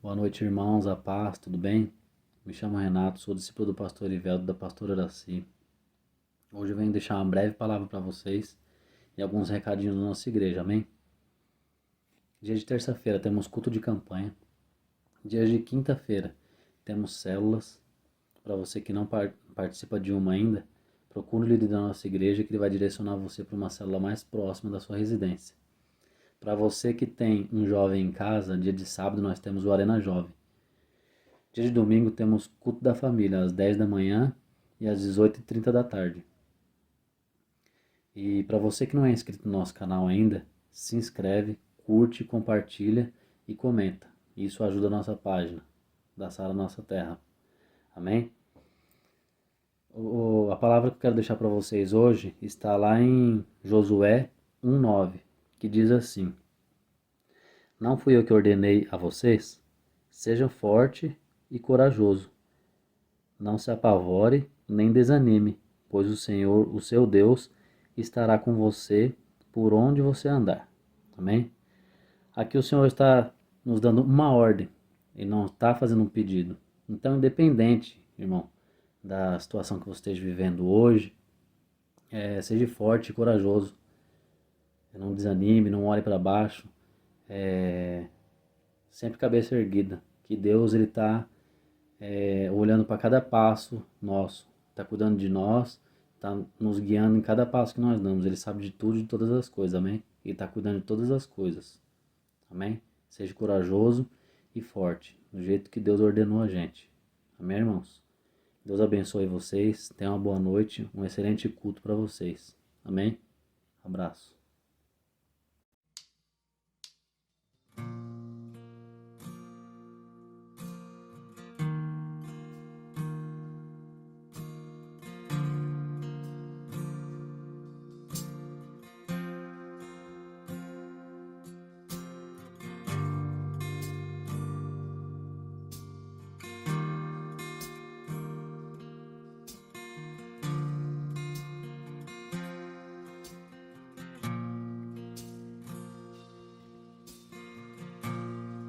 Boa noite, irmãos, a paz, tudo bem? Me chamo Renato, sou discípulo do pastor Iveldo, da pastora Araci. Hoje eu venho deixar uma breve palavra para vocês e alguns recadinhos da nossa igreja, amém? Dia de terça-feira temos culto de campanha. Dia de quinta-feira temos células. Para você que não participa de uma ainda, procure o líder da nossa igreja que ele vai direcionar você para uma célula mais próxima da sua residência. Para você que tem um jovem em casa, dia de sábado nós temos o Arena Jovem. Dia de domingo temos culto da família, às 10 da manhã e às 18h30 da tarde. E para você que não é inscrito no nosso canal ainda, se inscreve, curte, compartilha e comenta. Isso ajuda a nossa página, da Sara Nossa Terra. Amém? A palavra que eu quero deixar para vocês hoje está lá em Josué 1:9, que diz assim: Não fui eu que ordenei a vocês? Seja forte e corajoso. Não se apavore nem desanime, pois o Senhor, o seu Deus, estará com você por onde você andar. Amém? Aqui o Senhor está nos dando uma ordem e não está fazendo um pedido. Então, independente, irmão, da situação que você esteja vivendo hoje, seja forte e corajoso. Não desanime, não olhe para baixo. Sempre cabeça erguida. Que Deus ele está olhando para cada passo nosso, está cuidando de nós, está nos guiando em cada passo que nós damos. Ele sabe de tudo, de todas as coisas, amém? Ele está cuidando de todas as coisas, amém? Seja corajoso e forte, do jeito que Deus ordenou a gente, amém, irmãos? Deus abençoe vocês, tenham uma boa noite, um excelente culto para vocês, amém? Abraço.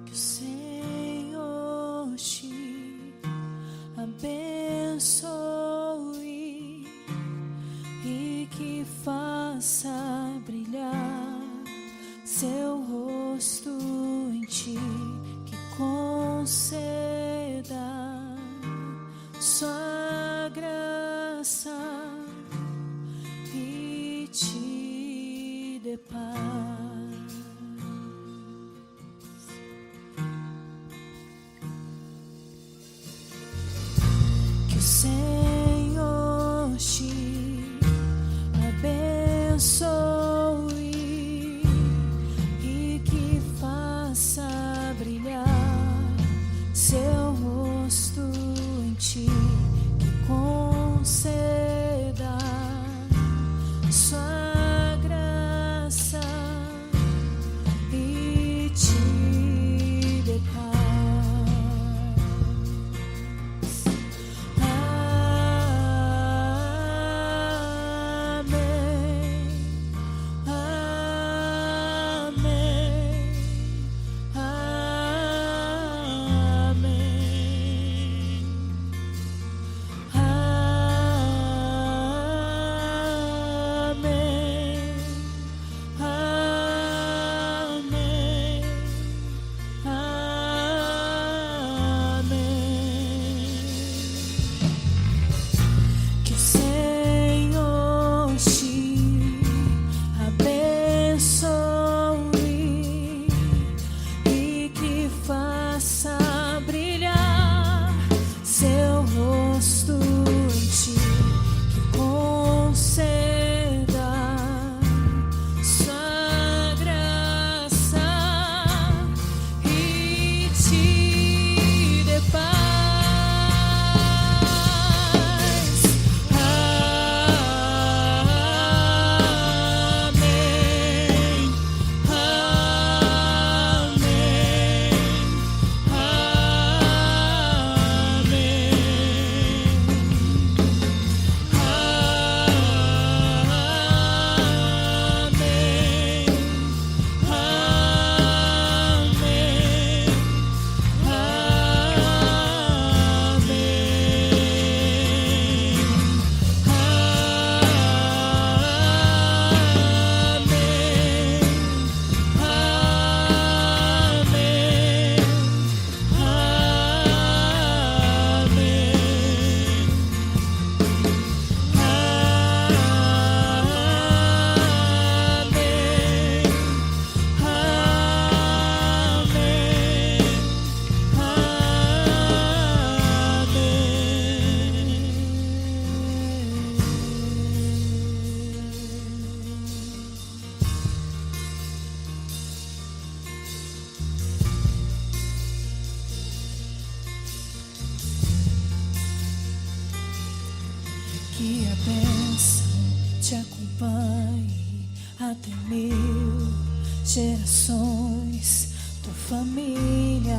Que o Senhor te abençoe e que faça brilhar seu rosto em ti, que conceda sua graça e te dê paz. Que o Senhor te abençoe e que faça brilhar seu rosto em ti, que a bênção te acompanhe até 1000 gerações, tua família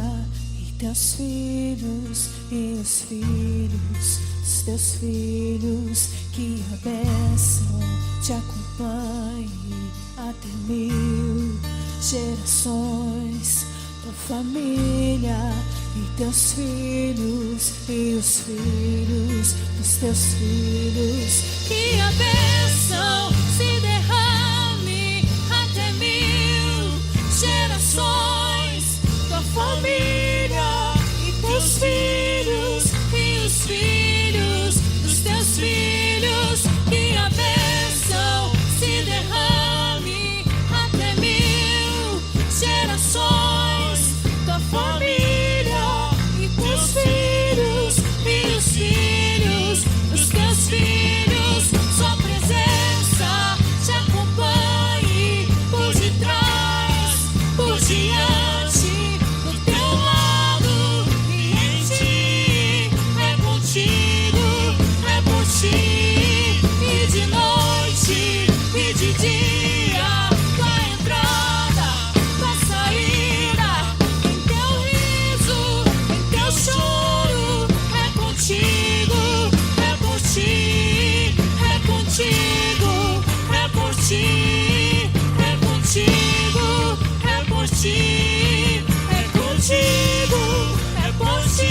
e teus filhos e os filhos dos teus filhos, que a bênção te acompanhe até 1000 gerações, tua família e teus filhos e os filhos dos teus filhos, que a bênção se derrame até 1000 gerações, tua família e teus filhos e os filhos dos teus filhos, que a bênção se derrame até 1000 gerações, tua família e teus filhos e os filhos dos teus filhos, sua presença te acompanhe por detrás, por diante, do teu lado e em ti, é contigo, é por ti, e de noite e de dia, tua entrada, tua saída, em teu riso, em teu choro, é contigo, é por ti, é contigo, é por ti, é contigo, é por ti, é contigo, é por ti.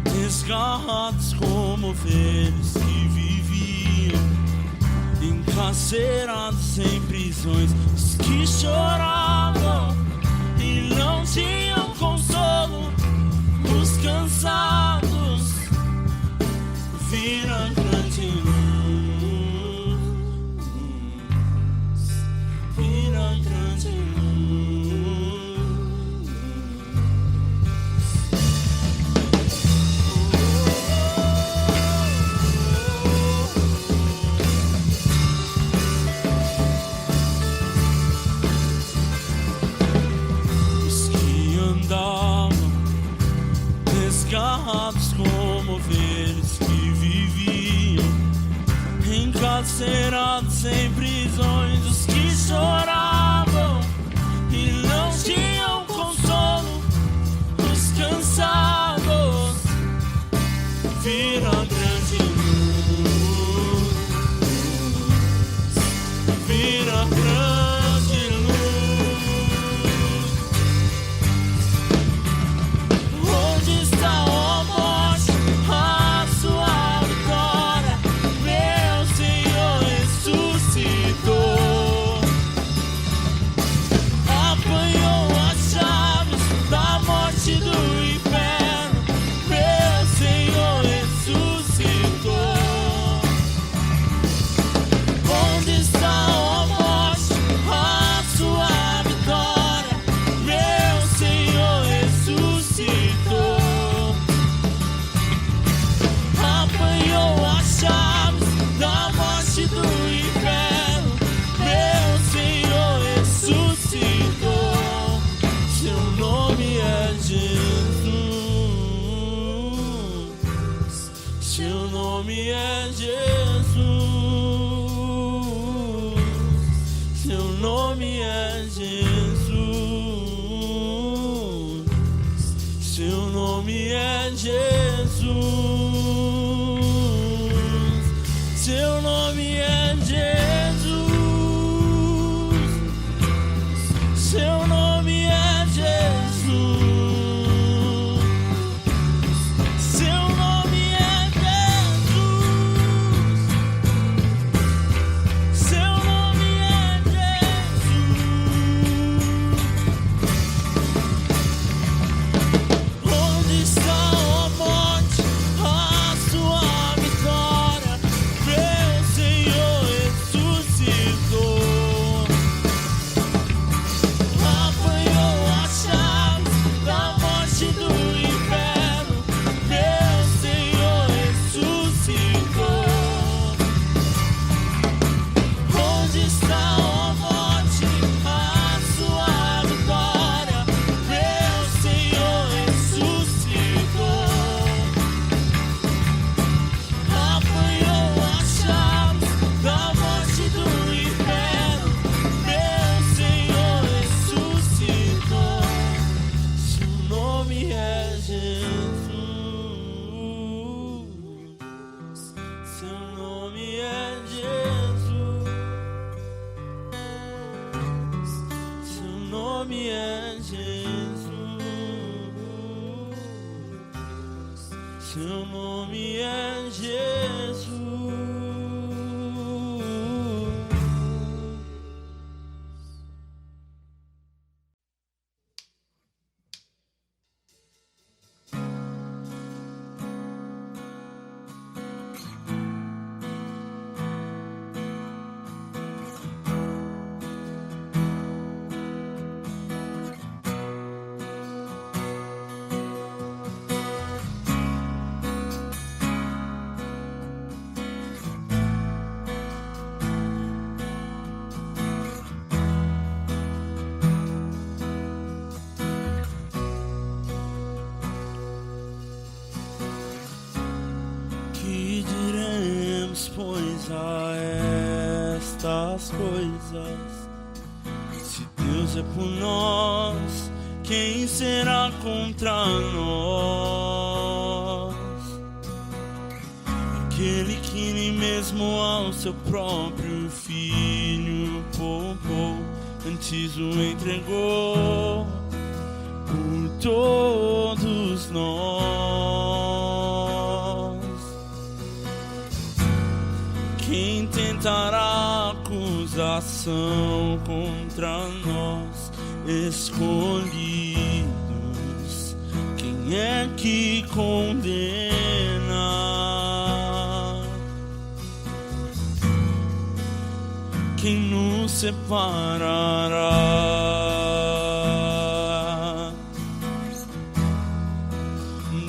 Desgarrados como ovelhas que viviam, encarcerados em prisões, os que choravam e não tinham consolo, os cansados viram grande luz, viram grande luz. Desgarrados como ovelhas que viviam, encarcerados em prisões, os que choravam e não tinham consolo, os cansados viram a grande luz, viram Seu nome é Jesus. Seu nome é Jesus. Seu nome é Jesus. Seu nome é Jesus. Seu nome é Jesus. Seu nome é Jesus. Seu nome é Jesus. Onde está, ó morte, a sua vitória? Meu Senhor ressuscitou. Apanhou as chaves da morte do inferno. Meu Senhor ressuscitou. Onde está, ó morte, a sua vitória? Meu Senhor ressuscitou. Apanhou as chaves da morte do inferno. Meu Senhor ressuscitou. Seu nome é Jesus. Seu nome é Jesus. Seu nome é Jesus. Seu nome é Jesus. Que diremos, pois, a estas coisas? Se Deus é por nós, quem será contra nós? Aquele que nem mesmo ao seu próprio filho poupou, antes o entregou por todos nós. Quem tentará acusação contra nós, escolhidos? Quem é que condena? Quem nos separará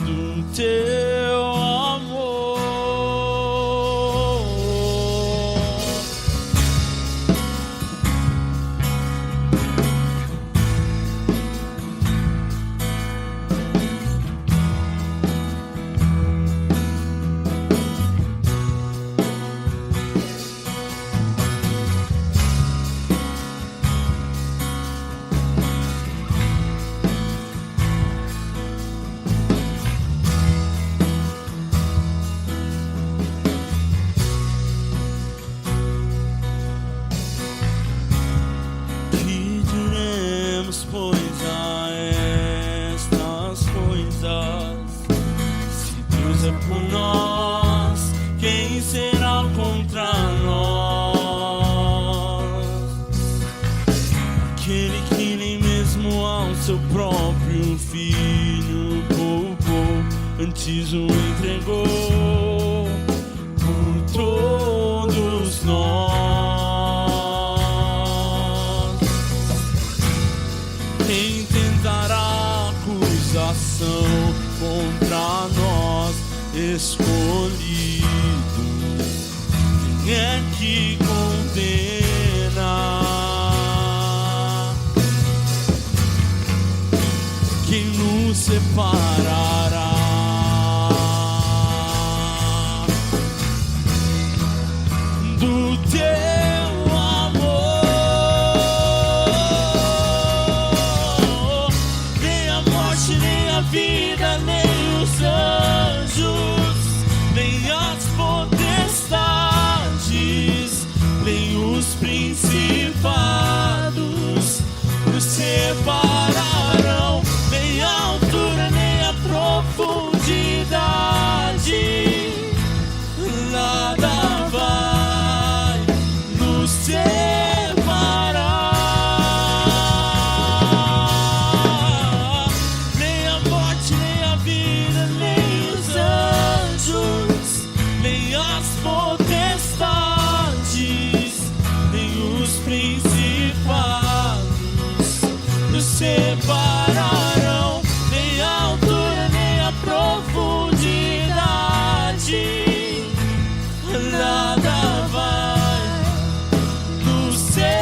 do teu amor? Que diremos, pois, a estas coisas? Se Deus é por nós, quem será contra nós? Aquele que nem mesmo ao seu próprio filho poupou, antes o entregou por todos nós. Quem tentará acusação contra nós, escolhidos? Quem é que condena? Quem nos separará do teu amor. Nem a morte, nem a vida, nem os anjos, nem as potestades, nem os principados nos separarão. Nem a altura, nem a profundidade, nada vai nos separar. Nem a morte, nem a vida, nem os anjos, nem as potestades, nem os principados nos separarão. Nem a altura, nem a profundidade, nada vai nos separar,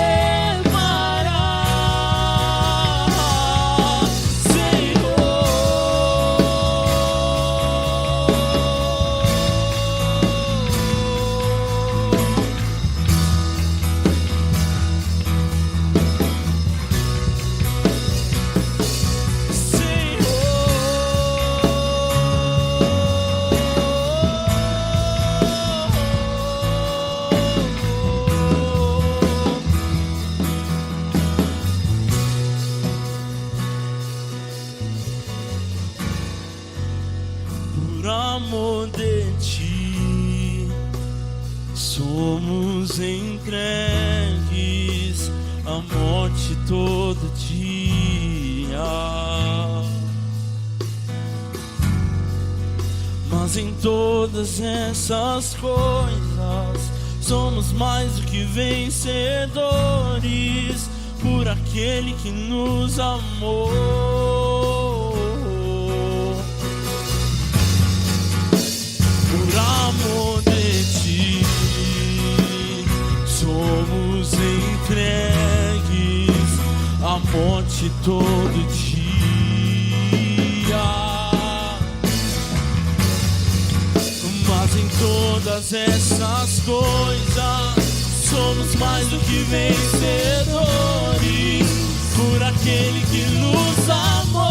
Senhor. Por amor de ti, somos entregues à morte todo dia. Mas em todas essas coisas somos mais do que vencedores por aquele que nos amou. Por amor de ti, somos entregues à morte todo dia. Mas em todas essas coisas somos mais do que vencedores por aquele que nos amou.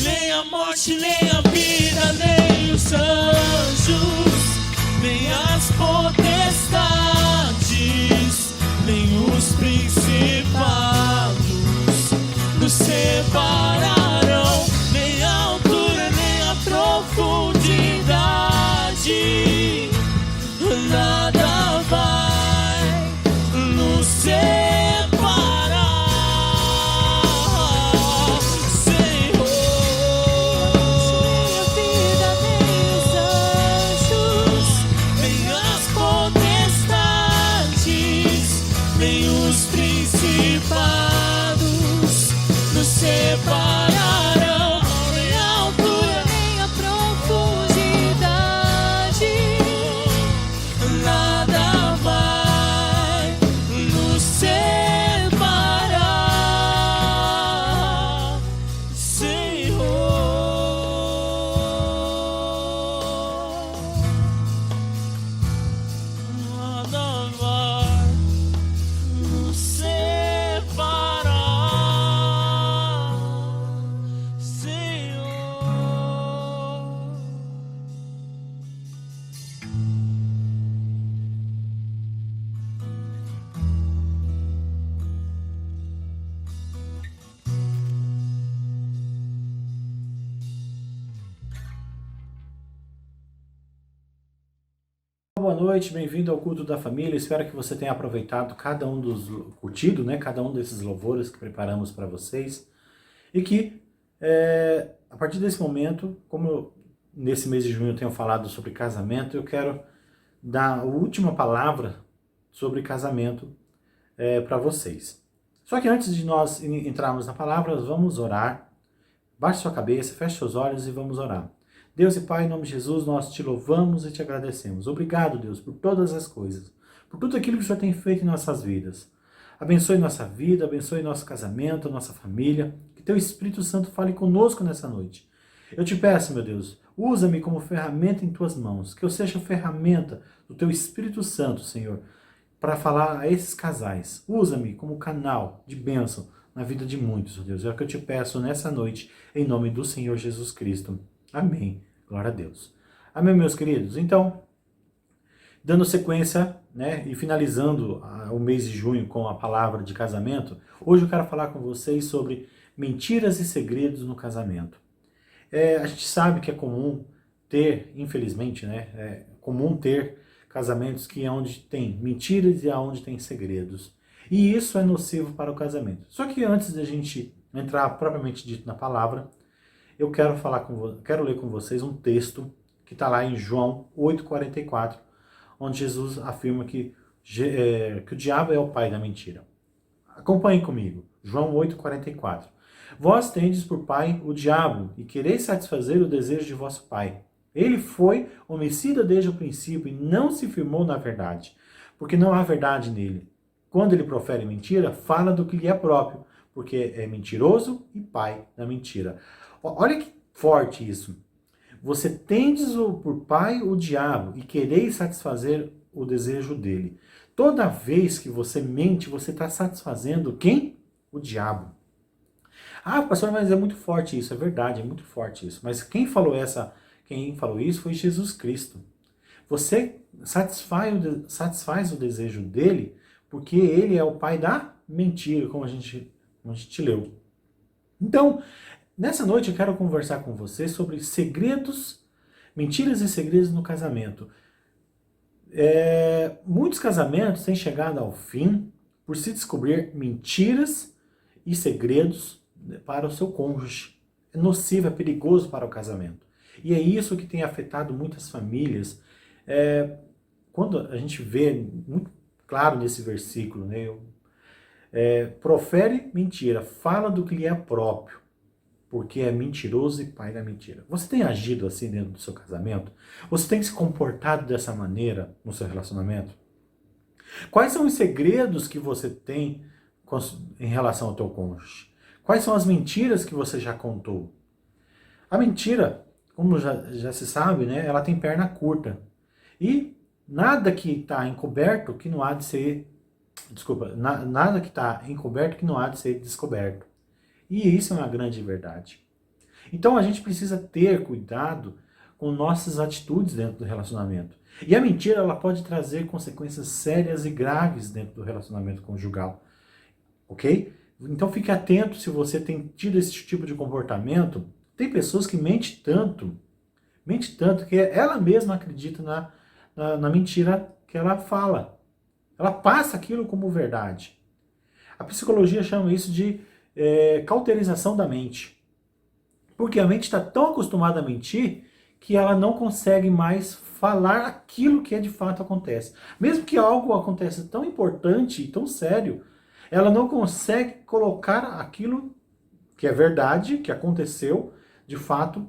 Nem a morte, nem a vida, nem os anjos, nem as potestades, nem os principados nos separarão. Nem a altura, nem a profundidade, nada vai nos separar, Senhor. Nem as potestades, nem os principados nos separarão. Nem a altura, nem a profundidade, nada vai nos separar, Senhor. Nada vai nos separar, Senhor. Boa noite, bem-vindo ao culto da família. Espero que você tenha aproveitado curtido, né, cada um desses louvores que preparamos para vocês. E que, a partir desse momento, como nesse mês de junho eu tenho falado sobre casamento, eu quero dar a última palavra sobre casamento para vocês. Só que antes de nós entrarmos na palavra, vamos orar. Baixe sua cabeça, feche seus olhos e vamos orar. Deus e Pai, em nome de Jesus, nós te louvamos e te agradecemos. Obrigado, Deus, por todas as coisas, por tudo aquilo que o Senhor tem feito em nossas vidas. Abençoe nossa vida, abençoe nosso casamento, nossa família. Que Teu Espírito Santo fale conosco nessa noite. Eu te peço, meu Deus, usa-me como ferramenta em tuas mãos, que eu seja ferramenta do teu Espírito Santo, Senhor, para falar a esses casais. Usa-me como canal de bênção na vida de muitos, Deus. É o que eu te peço nessa noite, em nome do Senhor Jesus Cristo. Amém. Glória a Deus. Amém, meus queridos. Então, dando sequência, né, e finalizando o mês de junho com a palavra de casamento, hoje eu quero falar com vocês sobre mentiras e segredos no casamento. A gente sabe que é comum ter, infelizmente, né, é comum ter casamentos que é onde tem mentiras e onde tem segredos. E isso é nocivo para o casamento. Só que antes de a gente entrar propriamente dito na palavra, eu quero ler com vocês um texto que está lá em João 8,44, onde Jesus afirma que o diabo é o pai da mentira. Acompanhe comigo, João 8,44. Vós tendes por pai o diabo, e quereis satisfazer o desejo de vosso pai. Ele foi homicida desde o princípio e não se firmou na verdade, porque não há verdade nele. Quando ele profere mentira, fala do que lhe é próprio, porque é mentiroso e pai da mentira. Olha que forte isso. Você tendes por pai o diabo e quereis satisfazer o desejo dele. Toda vez que você mente, você está satisfazendo quem? O diabo. Ah, pastor, mas é muito forte isso. É verdade, é muito forte isso. Mas quem falou isso foi Jesus Cristo. Você satisfaz o desejo dele porque ele é o pai da mentira, como a gente leu. Então, nessa noite eu quero conversar com você sobre mentiras e segredos no casamento. Muitos casamentos têm chegado ao fim por se descobrir mentiras e segredos para o seu cônjuge. É nocivo, é perigoso para o casamento. E é isso que tem afetado muitas famílias. Quando a gente vê muito claro nesse versículo, né? Profere mentira, fala do que lhe é próprio, porque é mentiroso e pai da mentira. Você tem agido assim dentro do seu casamento? Você tem se comportado dessa maneira no seu relacionamento? Quais são os segredos que você tem em relação ao teu cônjuge? Quais são as mentiras que você já contou? A mentira, como já se sabe, né, ela tem perna curta. E nada que está encoberto que não há de ser... nada que está encoberto que não há de ser descoberto. E isso é uma grande verdade. Então a gente precisa ter cuidado com nossas atitudes dentro do relacionamento. E a mentira, ela pode trazer consequências sérias e graves dentro do relacionamento conjugal. Ok? Então fique atento se você tem tido esse tipo de comportamento. Tem pessoas que mentem tanto que ela mesma acredita na mentira que ela fala. Ela passa aquilo como verdade. A psicologia chama isso de cauterização da mente. Porque a mente está tão acostumada a mentir que ela não consegue mais falar aquilo que de fato acontece. Mesmo que algo aconteça tão importante e tão sério, ela não consegue colocar aquilo que é verdade, que aconteceu de fato,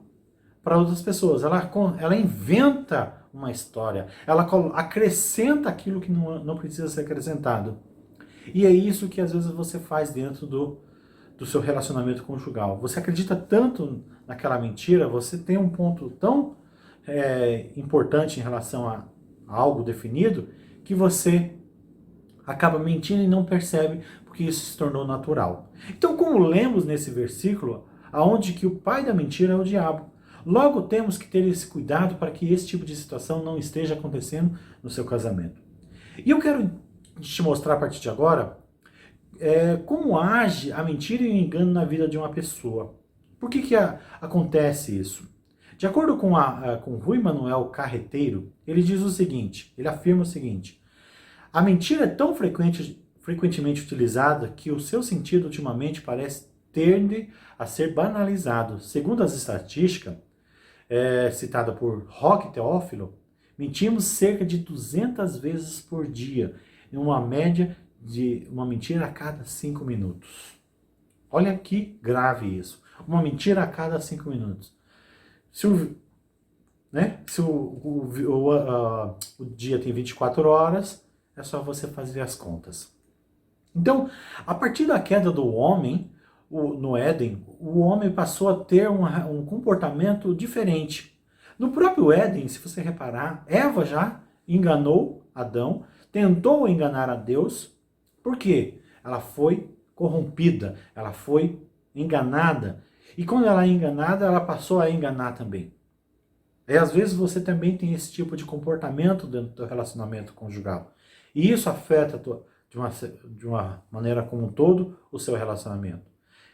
para outras pessoas. Ela inventa uma história, ela acrescenta aquilo que não precisa ser acrescentado. E é isso que às vezes você faz dentro do seu relacionamento conjugal. Você acredita tanto naquela mentira, você tem um ponto tão importante em relação a algo definido, que você acaba mentindo e não percebe, porque isso se tornou natural. Então, como lemos nesse versículo, aonde que o pai da mentira é o diabo, logo temos que ter esse cuidado para que esse tipo de situação não esteja acontecendo no seu casamento. E eu quero te mostrar a partir de agora como age a mentira e o engano na vida de uma pessoa. Por que acontece isso? De acordo com Rui Manuel Carreteiro, ele diz o seguinte, ele afirma o seguinte: a mentira é tão frequentemente utilizada que o seu sentido ultimamente tende a ser banalizado. Segundo as estatísticas, citada por Roque Teófilo, mentimos cerca de 200 vezes por dia, em uma média de uma mentira a cada 5 minutos. Olha que grave isso. Uma mentira a cada 5 minutos. Se o dia tem 24 horas, é só você fazer as contas. Então, a partir da queda do homem, no Éden, o homem passou a ter um comportamento diferente. No próprio Éden, se você reparar, Eva já enganou Adão, tentou enganar a Deus. Por quê? Ela foi corrompida, ela foi enganada. E quando ela é enganada, ela passou a enganar também. E às vezes você também tem esse tipo de comportamento dentro do relacionamento conjugal. E isso afeta de uma maneira como um todo o seu relacionamento.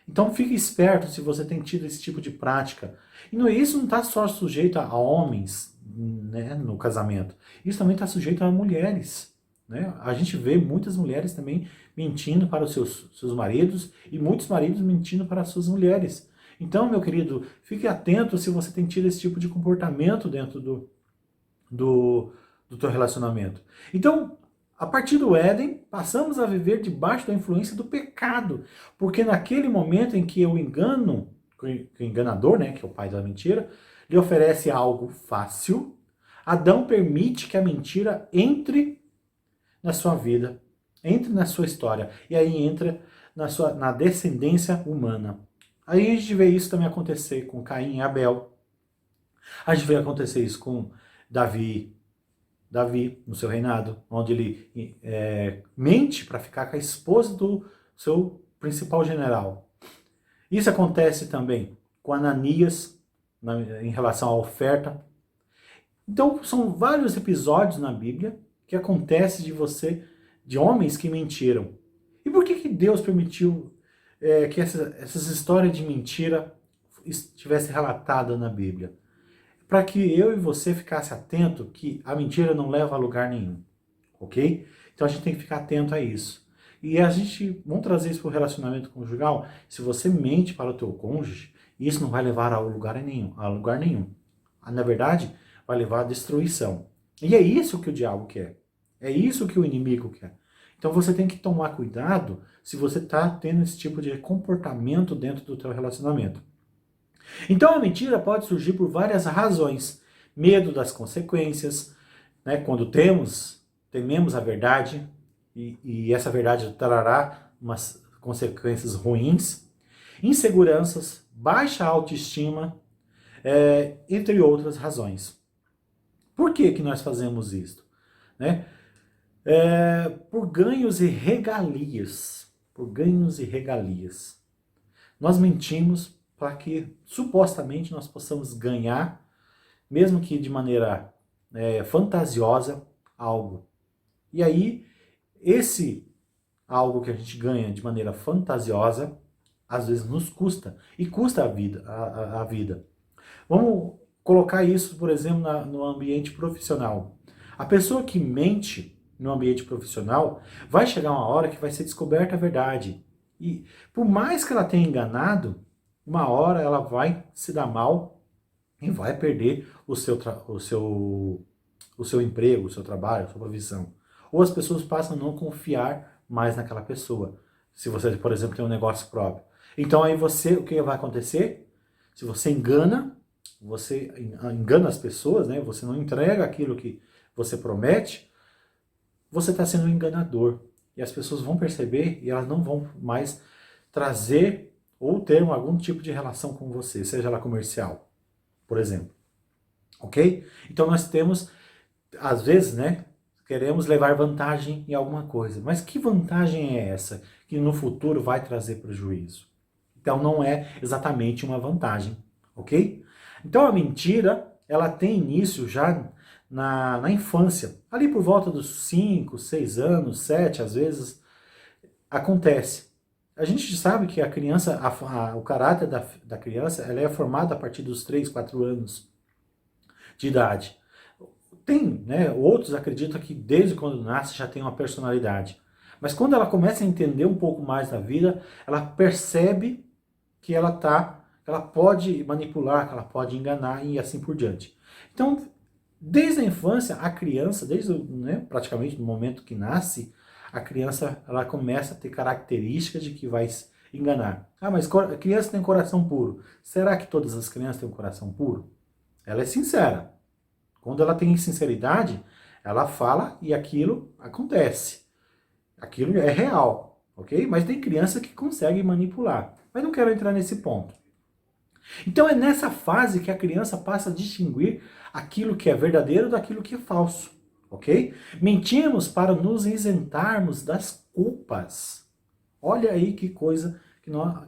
Então fique esperto se você tem tido esse tipo de prática. E isso não está só sujeito a homens, né, no casamento. Isso também está sujeito a mulheres. Né? A gente vê muitas mulheres também mentindo para os seus maridos e muitos maridos mentindo para as suas mulheres. Então, meu querido, fique atento se você tem tido esse tipo de comportamento dentro do teu relacionamento. Então, a partir do Éden, passamos a viver debaixo da influência do pecado. Porque naquele momento em que o enganador, né, que é o pai da mentira, lhe oferece algo fácil, Adão permite que a mentira entre na sua vida, entre na sua história, e aí entra na descendência humana. Aí a gente vê isso também acontecer com Caim e Abel. A gente vê acontecer isso com Davi no seu reinado, onde ele mente para ficar com a esposa do seu principal general. Isso acontece também com Ananias, em relação à oferta. Então, são vários episódios na Bíblia que acontece de homens que mentiram. E por que Deus permitiu que essas histórias de mentira estivessem relatadas na Bíblia? Para que eu e você ficasse atento que a mentira não leva a lugar nenhum, ok? Então a gente tem que ficar atento a isso. E vamos trazer isso para o relacionamento conjugal. Se você mente para o teu cônjuge, isso não vai levar a lugar nenhum. Na verdade, vai levar à destruição. E é isso que o diabo quer. É isso que o inimigo quer. Então você tem que tomar cuidado se você está tendo esse tipo de comportamento dentro do teu relacionamento. Então a mentira pode surgir por várias razões. Medo das consequências, né? Quando tememos a verdade e essa verdade trará umas consequências ruins. Inseguranças, baixa autoestima, entre outras razões. Por que nós fazemos isso? Né? Por ganhos e regalias. Por ganhos e regalias. Nós mentimos para que supostamente nós possamos ganhar, mesmo que de maneira fantasiosa, algo. E aí, esse algo que a gente ganha de maneira fantasiosa, às vezes nos custa, e custa a vida. Vamos colocar isso, por exemplo, no ambiente profissional. A pessoa que mente no ambiente profissional, vai chegar uma hora que vai ser descoberta a verdade. E por mais que ela tenha enganado, uma hora ela vai se dar mal e vai perder o seu emprego, o seu trabalho, a sua profissão. Ou as pessoas passam a não confiar mais naquela pessoa. Se você, por exemplo, tem um negócio próprio. Então aí o que vai acontecer? Se você engana as pessoas, né? Você não entrega aquilo que você promete, você está sendo um enganador. E as pessoas vão perceber e elas não vão mais trazer ou ter algum tipo de relação com você, seja ela comercial, por exemplo. Ok? Então nós temos, às vezes, né, queremos levar vantagem em alguma coisa. Mas que vantagem é essa que no futuro vai trazer prejuízo? Então não é exatamente uma vantagem, ok? Então a mentira, ela tem início já na infância, ali por volta dos 5, 6 anos, 7, às vezes, acontece. A gente sabe que a criança, o caráter da criança, ela é formado a partir dos 3, 4 anos de idade. Tem, né, outros acreditam que desde quando nasce já tem uma personalidade. Mas quando ela começa a entender um pouco mais da vida, ela percebe que ela pode manipular, que ela pode enganar e assim por diante. Então, desde a infância, a criança, praticamente no momento que nasce, a criança ela começa a ter características de que vai enganar. Ah, mas a criança tem coração puro. Será que todas as crianças têm um coração puro? Ela é sincera. Quando ela tem sinceridade, ela fala e aquilo acontece. Aquilo é real, ok? Mas tem criança que consegue manipular. Mas não quero entrar nesse ponto. Então é nessa fase que a criança passa a distinguir aquilo que é verdadeiro daquilo que é falso, ok? Mentimos para nos isentarmos das culpas. Olha aí que coisa,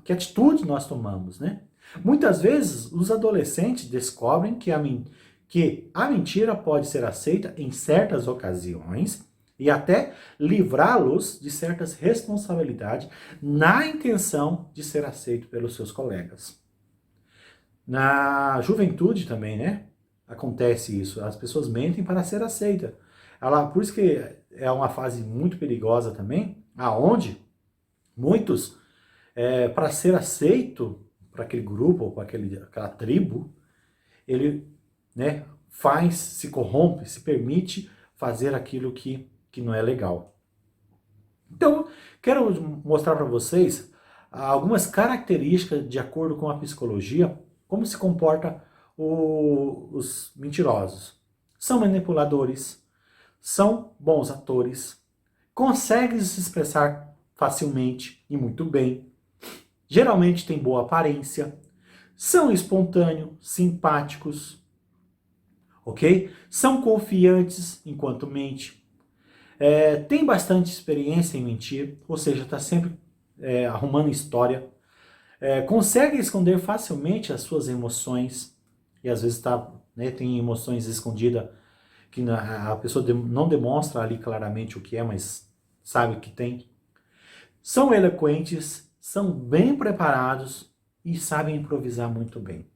que atitude nós tomamos, né? Muitas vezes os adolescentes descobrem que a mentira pode ser aceita em certas ocasiões e até livrá-los de certas responsabilidades na intenção de ser aceito pelos seus colegas. Na juventude também, né? Acontece isso. As pessoas mentem para ser aceita. Por isso que é uma fase muito perigosa também, aonde muitos, para ser aceito para aquele grupo ou para aquela tribo, ele, né, se corrompe, se permite fazer aquilo que não é legal. Então, quero mostrar para vocês algumas características de acordo com a psicologia, como se comporta os mentirosos. São manipuladores, são bons atores, conseguem se expressar facilmente e muito bem, geralmente têm boa aparência, são espontâneos, simpáticos, ok? São confiantes enquanto mente, tem bastante experiência em mentir, ou seja, está sempre arrumando história, consegue esconder facilmente as suas emoções, e às vezes tem emoções escondidas que a pessoa não demonstra ali claramente o que é, mas sabe que tem. São eloquentes, são bem preparados e sabem improvisar muito bem,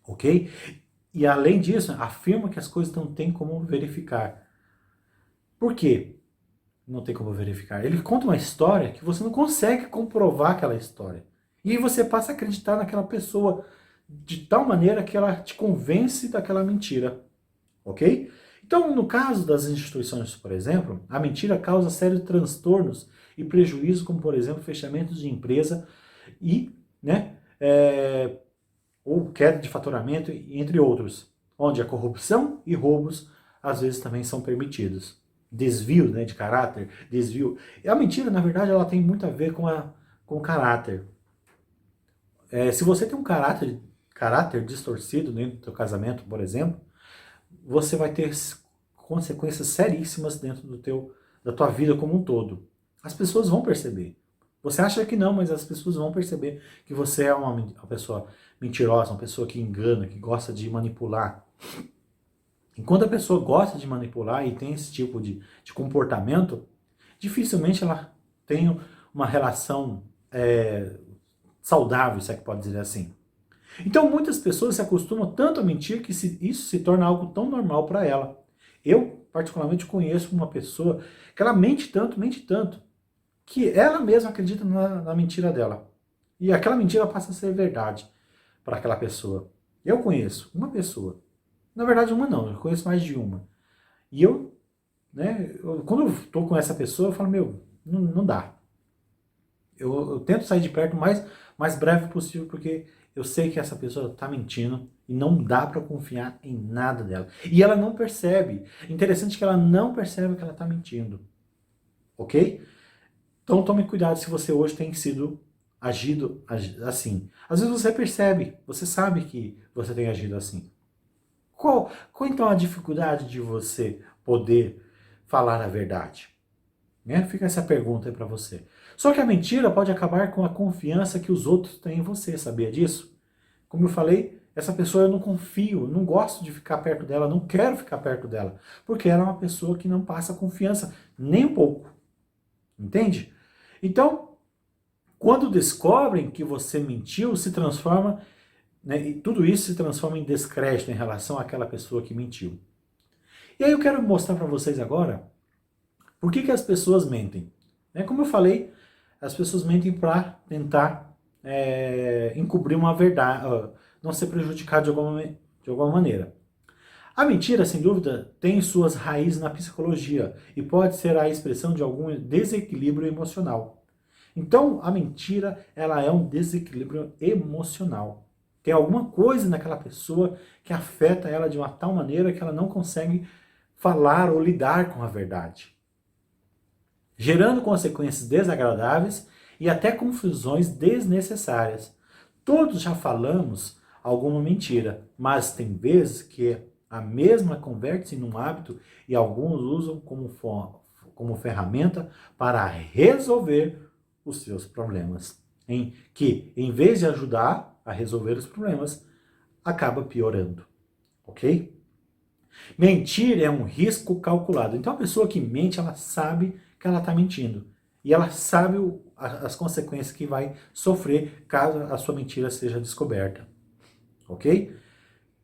ok? E além disso, afirma que as coisas não tem como verificar. Por quê? Não tem como verificar. Ele conta uma história que você não consegue comprovar aquela história. E aí você passa a acreditar naquela pessoa de tal maneira que ela te convence daquela mentira. Ok? Então, no caso das instituições, por exemplo, a mentira causa sérios transtornos e prejuízos, como, por exemplo, fechamentos de empresa e, ou queda de faturamento, entre outros, onde a corrupção e roubos, às vezes, também são permitidos. Desvio, de caráter, desvio. E a mentira, na verdade, ela tem muito a ver com o caráter. Se você tem um caráter distorcido dentro do seu casamento, por exemplo, você vai ter consequências seríssimas dentro da tua vida como um todo. As pessoas vão perceber. Você acha que não, mas as pessoas vão perceber que você é uma pessoa mentirosa, uma pessoa que engana, que gosta de manipular. Enquanto a pessoa gosta de manipular e tem esse tipo de comportamento, dificilmente ela tem uma relação saudável, se é que pode dizer assim. Então muitas pessoas se acostumam tanto a mentir que isso se torna algo tão normal para ela. Eu, particularmente, conheço uma pessoa que ela mente tanto, que ela mesma acredita na mentira dela. E aquela mentira passa a ser verdade para aquela pessoa. Eu conheço uma pessoa. Na verdade, uma não, eu conheço mais de uma. E quando eu estou com essa pessoa, eu falo, não dá. Eu tento sair de perto o mais breve possível, porque eu sei que essa pessoa está mentindo e não dá para confiar em nada dela. E ela não percebe. Interessante que ela não percebe que ela está mentindo. Ok? Então tome cuidado se você hoje tem sido agido assim. Às vezes você percebe, você sabe que você tem agido assim. Qual então a dificuldade de você poder falar a verdade? Fica essa pergunta aí para você. Só que a mentira pode acabar com a confiança que os outros têm em você, sabia disso? Como eu falei, essa pessoa eu não confio, não gosto de ficar perto dela, não quero ficar perto dela, porque ela é uma pessoa que não passa confiança, nem um pouco. Entende? Então, quando descobrem que você mentiu, se transforma, e tudo isso se transforma em descrédito em relação àquela pessoa que mentiu. E aí eu quero mostrar para vocês agora por que as pessoas mentem. Como eu falei, as pessoas mentem para tentar encobrir uma verdade, não ser prejudicado de alguma maneira. A mentira, sem dúvida, tem suas raízes na psicologia e pode ser a expressão de algum desequilíbrio emocional. Então, a mentira, ela é um desequilíbrio emocional. Tem alguma coisa naquela pessoa que afeta ela de uma tal maneira que ela não consegue falar ou lidar com a verdade, gerando consequências desagradáveis e até confusões desnecessárias. Todos já falamos alguma mentira, mas tem vezes que a mesma converte-se num hábito e alguns usam como ferramenta para resolver os seus problemas. Em vez de ajudar a resolver os problemas, acaba piorando. Ok? Mentir é um risco calculado. Então a pessoa que mente, ela sabe que ela está mentindo. E ela sabe as consequências que vai sofrer caso a sua mentira seja descoberta. Ok?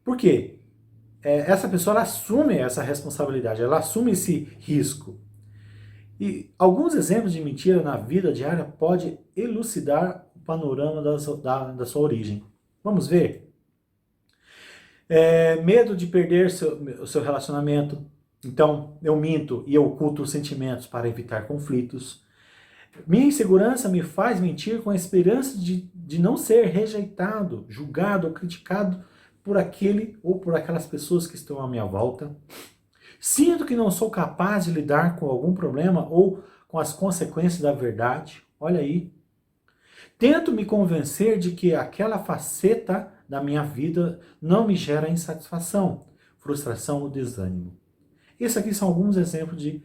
Por quê? Essa pessoa ela assume essa responsabilidade, ela assume esse risco. E alguns exemplos de mentira na vida diária podem elucidar o panorama da sua origem. Vamos ver? Medo de perder o seu relacionamento. Então, eu minto e eu oculto os sentimentos para evitar conflitos. Minha insegurança me faz mentir com a esperança de não ser rejeitado, julgado ou criticado por aquele ou por aquelas pessoas que estão à minha volta. Sinto que não sou capaz de lidar com algum problema ou com as consequências da verdade. Olha aí. Tento me convencer de que aquela faceta da minha vida não me gera insatisfação, frustração ou desânimo. Esses aqui são alguns exemplos de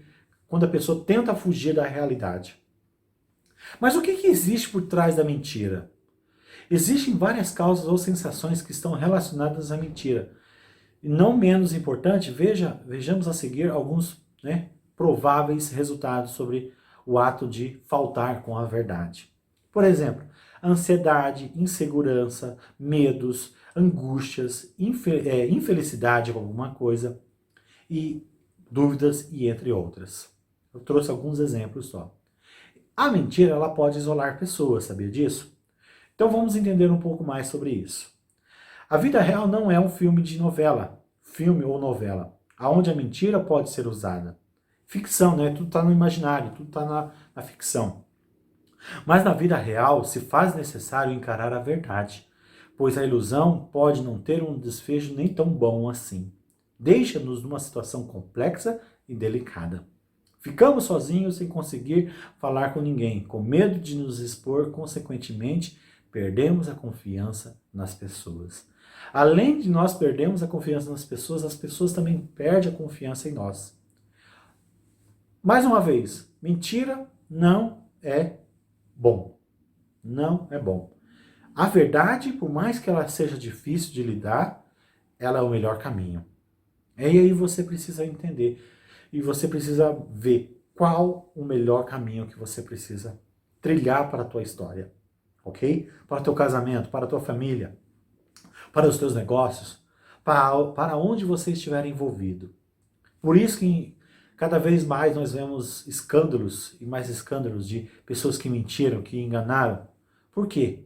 quando a pessoa tenta fugir da realidade. Mas o que existe por trás da mentira? Existem várias causas ou sensações que estão relacionadas à mentira. E não menos importante, vejamos a seguir alguns prováveis resultados sobre o ato de faltar com a verdade. Por exemplo, ansiedade, insegurança, medos, angústias, infelicidade com alguma coisa e dúvidas e entre outras. Eu trouxe alguns exemplos só. A mentira ela pode isolar pessoas, sabia disso? Então vamos entender um pouco mais sobre isso. A vida real não é um filme ou novela, aonde a mentira pode ser usada. Ficção, né? Tudo está no imaginário, tudo está na ficção. Mas na vida real se faz necessário encarar a verdade, pois a ilusão pode não ter um desfecho nem tão bom assim. Deixa-nos numa situação complexa e delicada. Ficamos sozinhos sem conseguir falar com ninguém, com medo de nos expor, consequentemente, perdemos a confiança nas pessoas. Além de nós perdermos a confiança nas pessoas, as pessoas também perdem a confiança em nós. Mais uma vez, mentira não é bom. Não é bom. A verdade, por mais que ela seja difícil de lidar, ela é o melhor caminho. E aí você precisa entender. E você precisa ver qual o melhor caminho que você precisa trilhar para a tua história. Ok? Para o teu casamento, para a tua família, para os teus negócios, para onde você estiver envolvido. Por isso que cada vez mais nós vemos escândalos e mais escândalos de pessoas que mentiram, que enganaram. Por quê?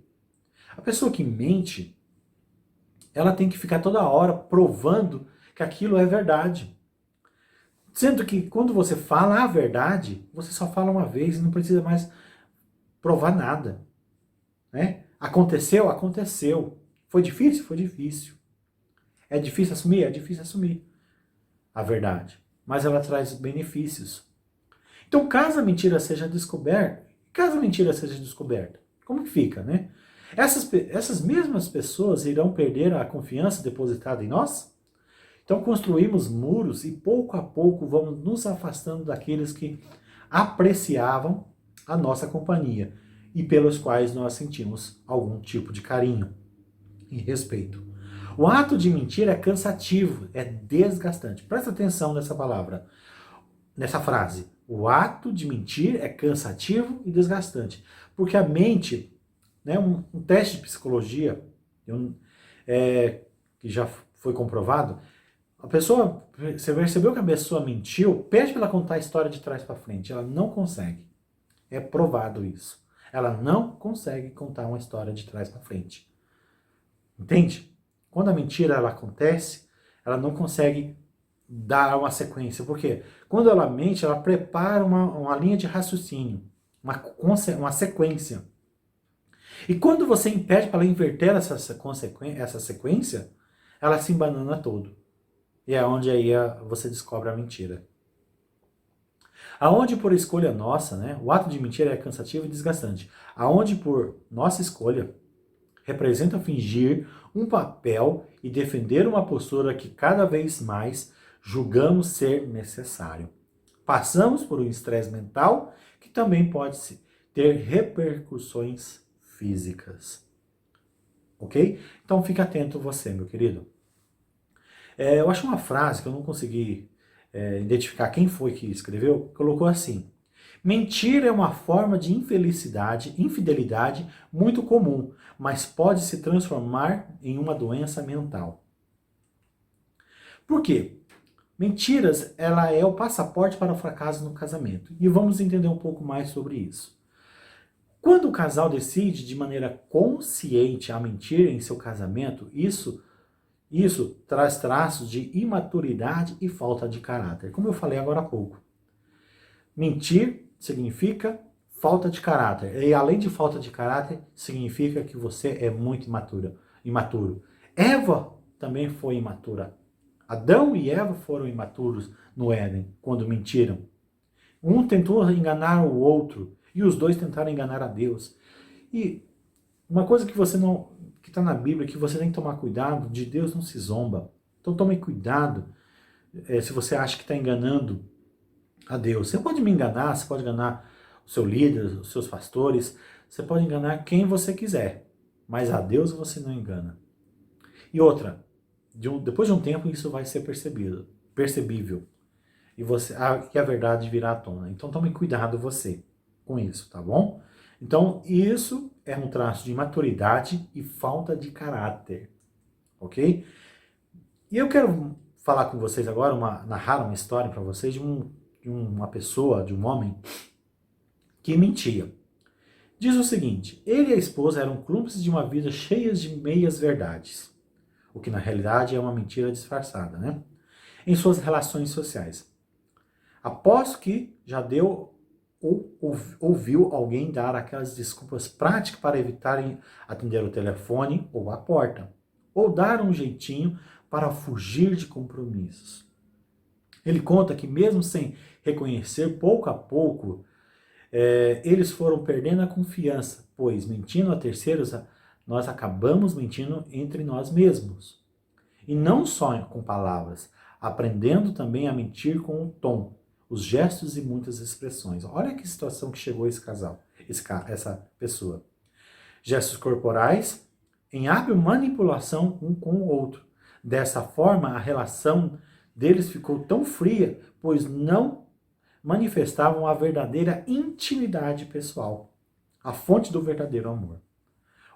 A pessoa que mente, ela tem que ficar toda hora provando que aquilo é verdade. Sendo que quando você fala a verdade, você só fala uma vez e não precisa mais provar nada. Né? Aconteceu? Aconteceu. Foi difícil? Foi difícil. É difícil assumir? É difícil assumir a verdade. Mas ela traz benefícios. Então, caso a mentira seja descoberta, como que fica, né? Essas mesmas pessoas irão perder a confiança depositada em nós? Então, construímos muros e pouco a pouco vamos nos afastando daqueles que apreciavam a nossa companhia e pelos quais nós sentimos algum tipo de carinho e respeito. O ato de mentir é cansativo, é desgastante. Presta atenção nessa palavra, nessa frase. O ato de mentir é cansativo e desgastante. Porque a mente, um teste de psicologia, que já foi comprovado, você percebeu que a pessoa mentiu, pede para ela contar a história de trás para frente. Ela não consegue. É provado isso. Ela não consegue contar uma história de trás para frente. Entende? Quando a mentira ela acontece, ela não consegue dar uma sequência. Por quê? Quando ela mente, ela prepara uma linha de raciocínio, uma sequência. E quando você impede para ela inverter essa sequência, ela se embanana todo. E é onde aí você descobre a mentira. Aonde por escolha nossa, né, o ato de mentir é cansativo e desgastante. Aonde por nossa escolha representa fingir um papel e defender uma postura que cada vez mais julgamos ser necessário. Passamos por um estresse mental que também pode ter repercussões físicas. Ok? Então fique atento você, meu querido. Eu acho uma frase que eu não consegui identificar quem foi que escreveu, colocou assim: mentir é uma forma de infidelidade muito comum, mas pode se transformar em uma doença mental. Por quê? Mentiras, ela é o passaporte para o fracasso no casamento. E vamos entender um pouco mais sobre isso. Quando o casal decide de maneira consciente a mentir em seu casamento, isso traz traços de imaturidade e falta de caráter. Como eu falei agora há pouco. Mentir significa falta de caráter. E além de falta de caráter, significa que você é muito imaturo. Eva também foi imatura. Adão e Eva foram imaturos no Éden, quando mentiram. Um tentou enganar o outro, e os dois tentaram enganar a Deus. E uma coisa que está na Bíblia, que você tem que tomar cuidado, de Deus não se zomba. Então tome cuidado se você acha que está enganando a Deus. Você pode me enganar, você pode enganar o seu líder, os seus pastores, você pode enganar quem você quiser, mas a Deus você não engana. E outra, depois de um tempo isso vai ser percebível, e a verdade virá à tona. Então tome cuidado você com isso, tá bom? Então isso é um traço de imaturidade e falta de caráter, ok? E eu quero falar com vocês agora, narrar uma história para vocês de uma pessoa, de um homem que mentia. Diz o seguinte: ele e a esposa eram cúmplices de uma vida cheia de meias verdades, o que na realidade é uma mentira disfarçada, né? Em suas relações sociais. Aposto que já deu ou ouviu alguém dar aquelas desculpas práticas para evitarem atender o telefone ou a porta, ou dar um jeitinho para fugir de compromissos. Ele conta que mesmo sem reconhecer, pouco a pouco, eles foram perdendo a confiança, pois mentindo a terceiros, nós acabamos mentindo entre nós mesmos. E não só com palavras, aprendendo também a mentir com o tom, os gestos e muitas expressões. Olha que situação que chegou esse casal, essa pessoa. Gestos corporais, em hábil manipulação um com o outro. Dessa forma, a relação deles ficou tão fria, pois não manifestavam a verdadeira intimidade pessoal, a fonte do verdadeiro amor.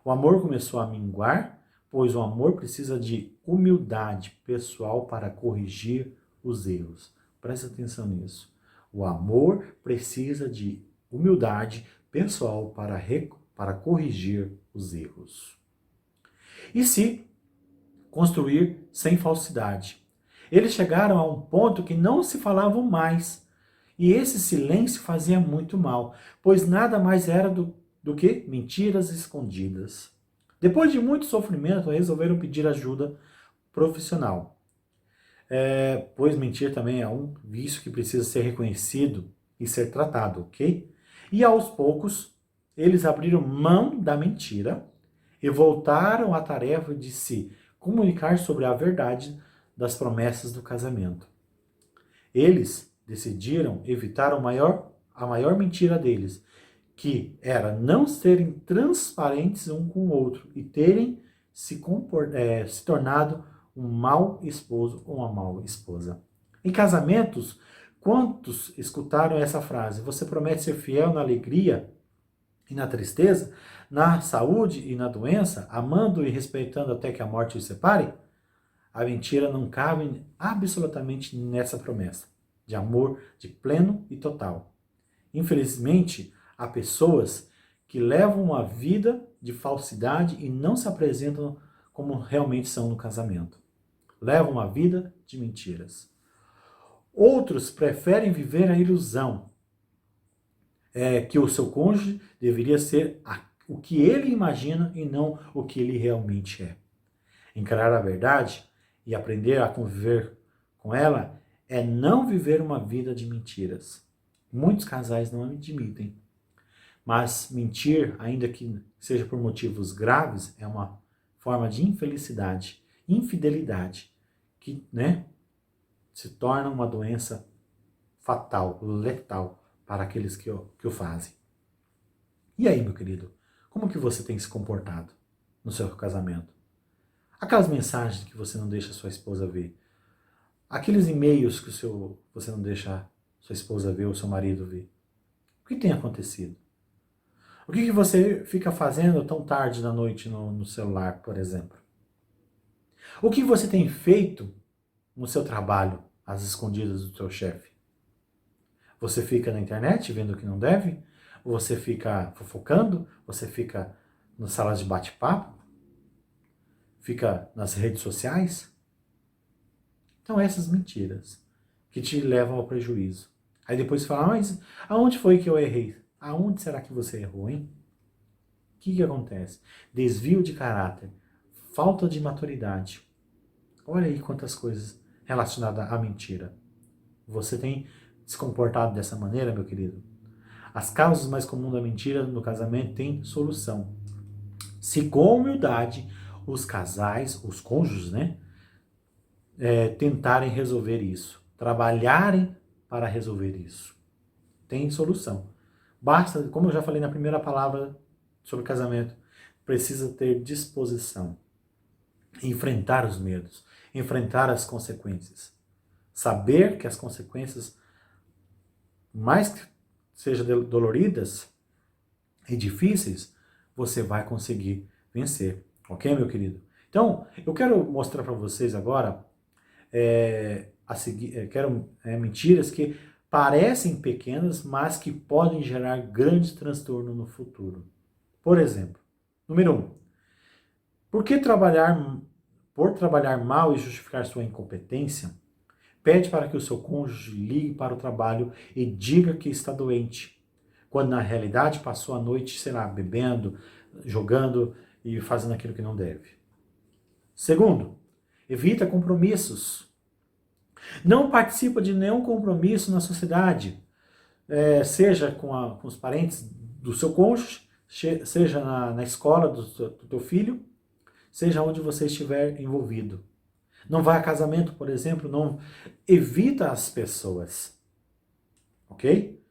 O amor começou a minguar, pois o amor precisa de humildade pessoal para corrigir os erros. Presta atenção nisso. O amor precisa de humildade pessoal para corrigir os erros. E se construir sem falsidade. Eles chegaram a um ponto que não se falavam mais. E esse silêncio fazia muito mal, pois nada mais era do que mentiras escondidas. Depois de muito sofrimento, resolveram pedir ajuda profissional. Pois mentir também é um vício que precisa ser reconhecido e ser tratado, ok? E aos poucos, eles abriram mão da mentira e voltaram à tarefa de se comunicar sobre a verdade das promessas do casamento. Eles decidiram evitar a maior mentira deles, que era não serem transparentes um com o outro e terem se tornado um mau esposo ou uma mau esposa. Em casamentos, quantos escutaram essa frase? Você promete ser fiel na alegria e na tristeza, na saúde e na doença, amando e respeitando até que a morte os separe? A mentira não cabe absolutamente nessa promessa de amor de pleno e total. Infelizmente, há pessoas que levam uma vida de falsidade e não se apresentam como realmente são no casamento. Levam uma vida de mentiras. Outros preferem viver a ilusão que o seu cônjuge deveria ser o que ele imagina e não o que ele realmente é. Encarar a verdade e aprender a conviver com ela é não viver uma vida de mentiras. Muitos casais não admitem. Mas mentir, ainda que seja por motivos graves, é uma forma de infelicidade, infidelidade, que, né, se torna uma doença fatal, letal para aqueles que o fazem. E aí, meu querido, como que você tem se comportado no seu casamento? Aquelas mensagens que você não deixa sua esposa ver, aqueles e-mails que você não deixa sua esposa ver ou seu marido ver, o que tem acontecido? O que você fica fazendo tão tarde da noite no celular, por exemplo? O que você tem feito no seu trabalho, às escondidas do seu chefe? Você fica na internet vendo o que não deve? Ou você fica fofocando? Você fica nas salas de bate-papo? Fica nas redes sociais? Então essas mentiras que te levam ao prejuízo. Aí depois você fala, mas aonde foi que eu errei? Aonde será que você errou, hein? O que acontece? Desvio de caráter, falta de maturidade. Olha aí quantas coisas relacionadas à mentira. Você tem se comportado dessa maneira, meu querido? As causas mais comuns da mentira no casamento têm solução. Se com humildade os casais, os cônjuges, né, tentarem resolver isso, trabalharem para resolver isso, tem solução. Basta, como eu já falei na primeira palavra sobre casamento, precisa ter disposição, enfrentar os medos, enfrentar as consequências, saber que as consequências, mais que sejam doloridas e difíceis, você vai conseguir vencer, ok, meu querido? Então, eu quero mostrar para vocês agora mentiras que parecem pequenas, mas que podem gerar grande transtorno no futuro. Por exemplo, número 1. Por trabalhar mal e justificar sua incompetência, pede para que o seu cônjuge ligue para o trabalho e diga que está doente, quando na realidade passou a noite, sei lá, bebendo, jogando e fazendo aquilo que não deve. Segundo, evita compromissos. Não participa de nenhum compromisso na sociedade, seja com os parentes do seu cônjuge, seja na escola do teu filho, seja onde você estiver envolvido. Não vai a casamento, por exemplo, não evita as pessoas, ok?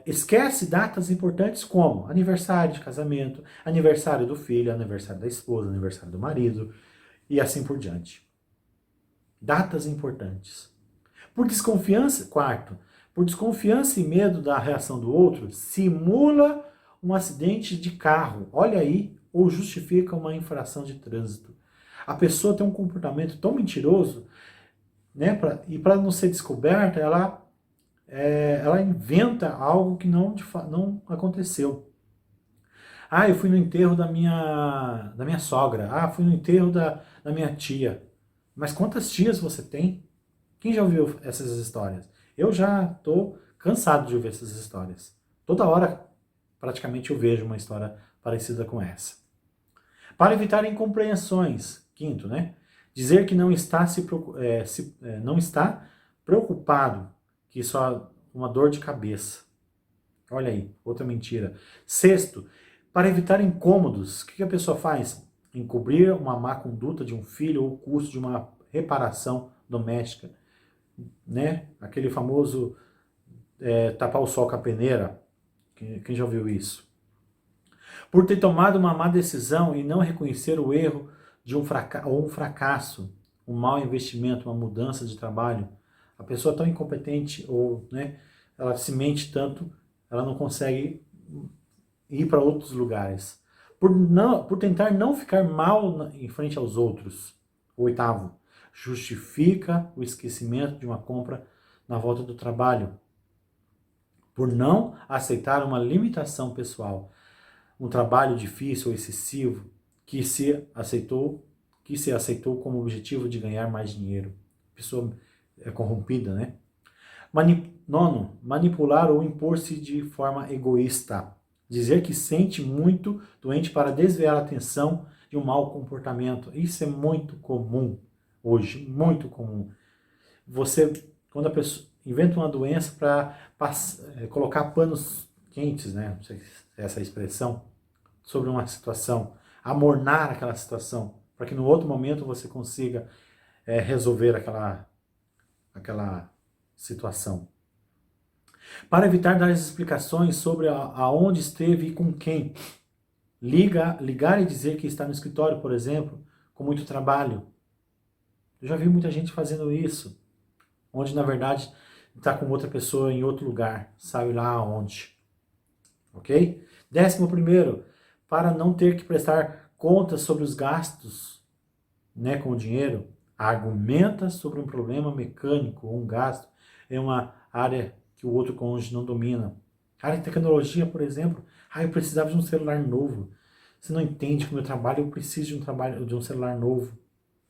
Esquece datas importantes como aniversário de casamento, aniversário do filho, aniversário da esposa, aniversário do marido e assim por diante. Datas importantes. Quarto, por desconfiança e medo da reação do outro, simula um acidente de carro, olha aí, ou justifica uma infração de trânsito. A pessoa tem um comportamento tão mentiroso, né, e para não ser descoberta, ela inventa algo que não aconteceu. Eu fui no enterro da minha sogra. Fui no enterro da minha tia. Mas quantas tias você tem? Quem já ouviu essas histórias? Eu já estou cansado de ouvir essas histórias. Toda hora, praticamente, eu vejo uma história parecida com essa. Para evitar incompreensões, quinto, né? Dizer que não está não está preocupado, que só uma dor de cabeça. Olha aí, outra mentira. Sexto, para evitar incômodos, o que a pessoa faz? Encobrir uma má conduta de um filho ou o custo de uma reparação doméstica, né? Aquele famoso tapar o sol com a peneira. Quem já ouviu isso? Por ter tomado uma má decisão e não reconhecer o erro de um fracasso, um mau investimento, uma mudança de trabalho. A pessoa é tão incompetente ou, né, ela se mente tanto, ela não consegue ir para outros lugares. Por tentar não ficar mal em frente aos outros. Oitavo, justifica o esquecimento de uma compra na volta do trabalho. Por não aceitar uma limitação pessoal. Um trabalho difícil ou excessivo que se aceitou como objetivo de ganhar mais dinheiro. A pessoa é corrompida, né? Nono, manipular ou impor-se de forma egoísta. Dizer que sente muito doente para desviar a atenção de um mau comportamento. Isso é muito comum hoje, muito comum. Quando a pessoa, inventam uma doença para colocar panos quentes, né? Não sei se é essa a expressão, sobre uma situação, amornar aquela situação, para que no outro momento você consiga resolver aquela situação. Para evitar dar as explicações sobre aonde esteve e com quem, ligar e dizer que está no escritório, por exemplo, com muito trabalho. Eu já vi muita gente fazendo isso, onde na verdade está com outra pessoa em outro lugar, sabe lá onde. Ok? 11º, para não ter que prestar contas sobre os gastos, né, com o dinheiro, argumenta sobre um problema mecânico ou um gasto em uma área que o outro cônjuge não domina. A área de tecnologia, por exemplo, eu precisava de um celular novo. Você não entende que o meu trabalho, eu preciso de um celular novo.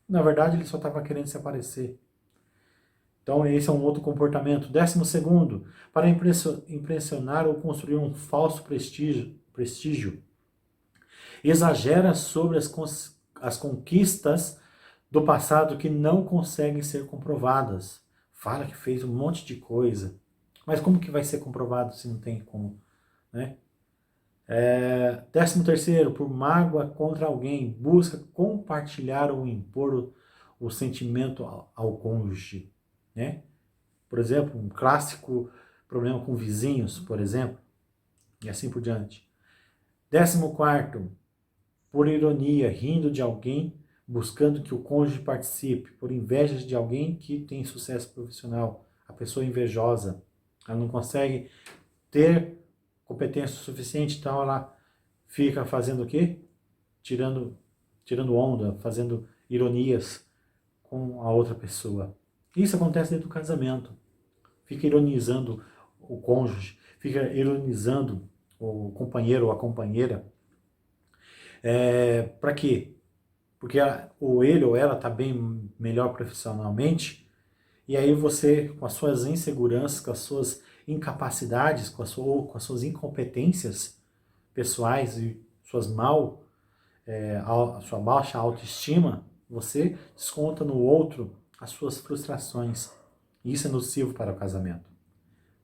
Na verdade, ele só estava querendo se aparecer. Então, esse é um outro comportamento. 12º, para impressionar ou construir um falso prestígio. Exagera sobre as conquistas do passado que não conseguem ser comprovadas. Fala que fez um monte de coisa. Mas como que vai ser comprovado se não tem como? Né? 13º, por mágoa contra alguém, busca compartilhar ou impor o sentimento ao cônjuge. Né? Por exemplo, um clássico problema com vizinhos, por exemplo, e assim por diante. 14º, por ironia, rindo de alguém, buscando que o cônjuge participe, por inveja de alguém que tem sucesso profissional. A pessoa invejosa, ela não consegue ter competência suficiente, então ela fica fazendo o quê? Tirando onda, fazendo ironias com a outra pessoa. Isso acontece dentro do casamento. Fica ironizando o cônjuge, fica ironizando o companheiro ou a companheira. Para quê? Porque ou ele ou ela está bem melhor profissionalmente, e aí você, com as suas inseguranças, com as suas incapacidades, com as suas incompetências pessoais e a sua baixa autoestima, você desconta no outro as suas frustrações. E isso é nocivo para o casamento.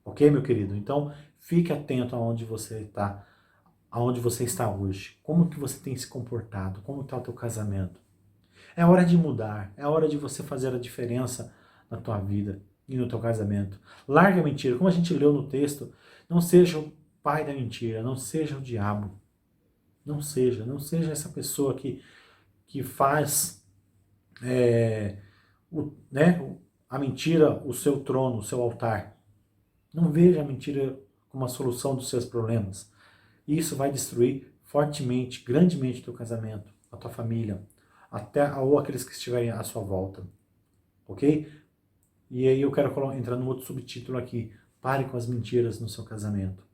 Ok, meu querido? Então, fique atento aonde você está hoje. Como que você tem se comportado? Como está o teu casamento? É hora de mudar. É hora de você fazer a diferença na tua vida e no teu casamento. Larga a mentira. Como a gente leu no texto, não seja o pai da mentira, não seja o diabo. Não seja essa pessoa que faz a mentira o seu trono, o seu altar. Não veja a mentira como a solução dos seus problemas. Isso vai destruir fortemente, grandemente o teu casamento, a tua família, ou aqueles que estiverem à sua volta. Ok? E aí eu quero entrar num outro subtítulo aqui. Pare com as mentiras no seu casamento.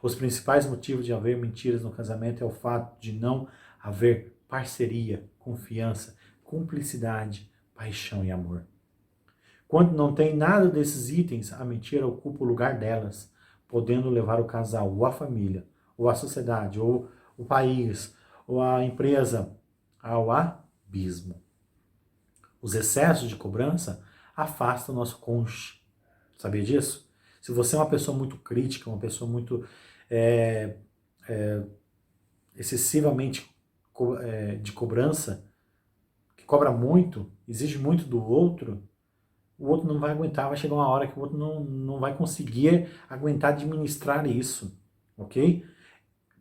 Os principais motivos de haver mentiras no casamento é o fato de não haver parceria, confiança, cumplicidade, paixão e amor. Quando não tem nada desses itens, a mentira ocupa o lugar delas, podendo levar o casal, ou a família, ou a sociedade, ou o país, ou a empresa ao abismo. Os excessos de cobrança afastam o nosso cônjuge. Sabia disso? Se você é uma pessoa muito crítica, uma pessoa muito excessivamente de cobrança, que cobra muito, exige muito do outro, o outro não vai aguentar, vai chegar uma hora que o outro não vai conseguir aguentar administrar isso, ok?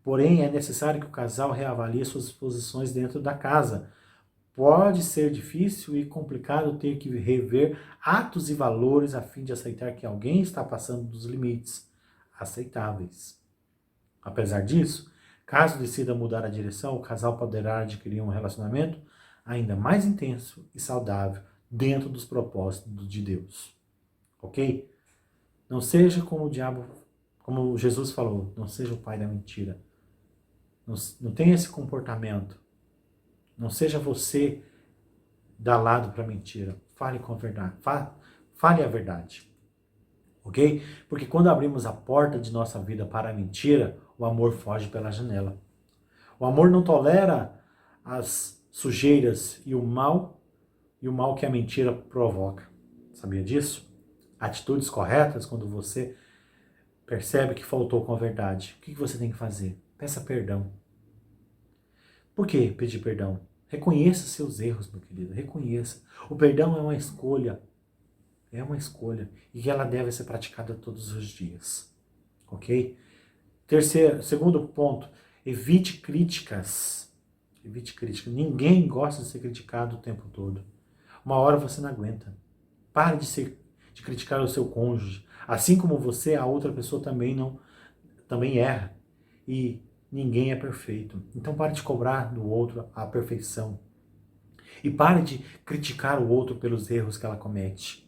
Porém, é necessário que o casal reavalie suas posições dentro da casa. Pode ser difícil e complicado ter que rever atos e valores a fim de aceitar que alguém está passando dos limites aceitáveis. Apesar disso, caso decida mudar a direção, o casal poderá adquirir um relacionamento ainda mais intenso e saudável dentro dos propósitos de Deus. Ok? Não seja como o diabo, como Jesus falou, não seja o pai da mentira. Não tenha esse comportamento. Não seja você dar lado para a mentira. Fale com a verdade. Fale a verdade. Ok? Porque quando abrimos a porta de nossa vida para a mentira, o amor foge pela janela. O amor não tolera as sujeiras e o mal que a mentira provoca. Sabia disso? atitudes corretas, quando você percebe que faltou com a verdade, o que você tem que fazer? Peça perdão. Por que pedir perdão? Reconheça seus erros, meu querido, reconheça. O perdão é uma escolha. É uma escolha. E ela deve ser praticada todos os dias. Ok? Segundo ponto, evite críticas. Evite críticas. Ninguém gosta de ser criticado o tempo todo. Uma hora você não aguenta. Pare de criticar o seu cônjuge. Assim como você, a outra pessoa também erra. E ninguém é perfeito. Então pare de cobrar do outro a perfeição. E pare de criticar o outro pelos erros que ela comete.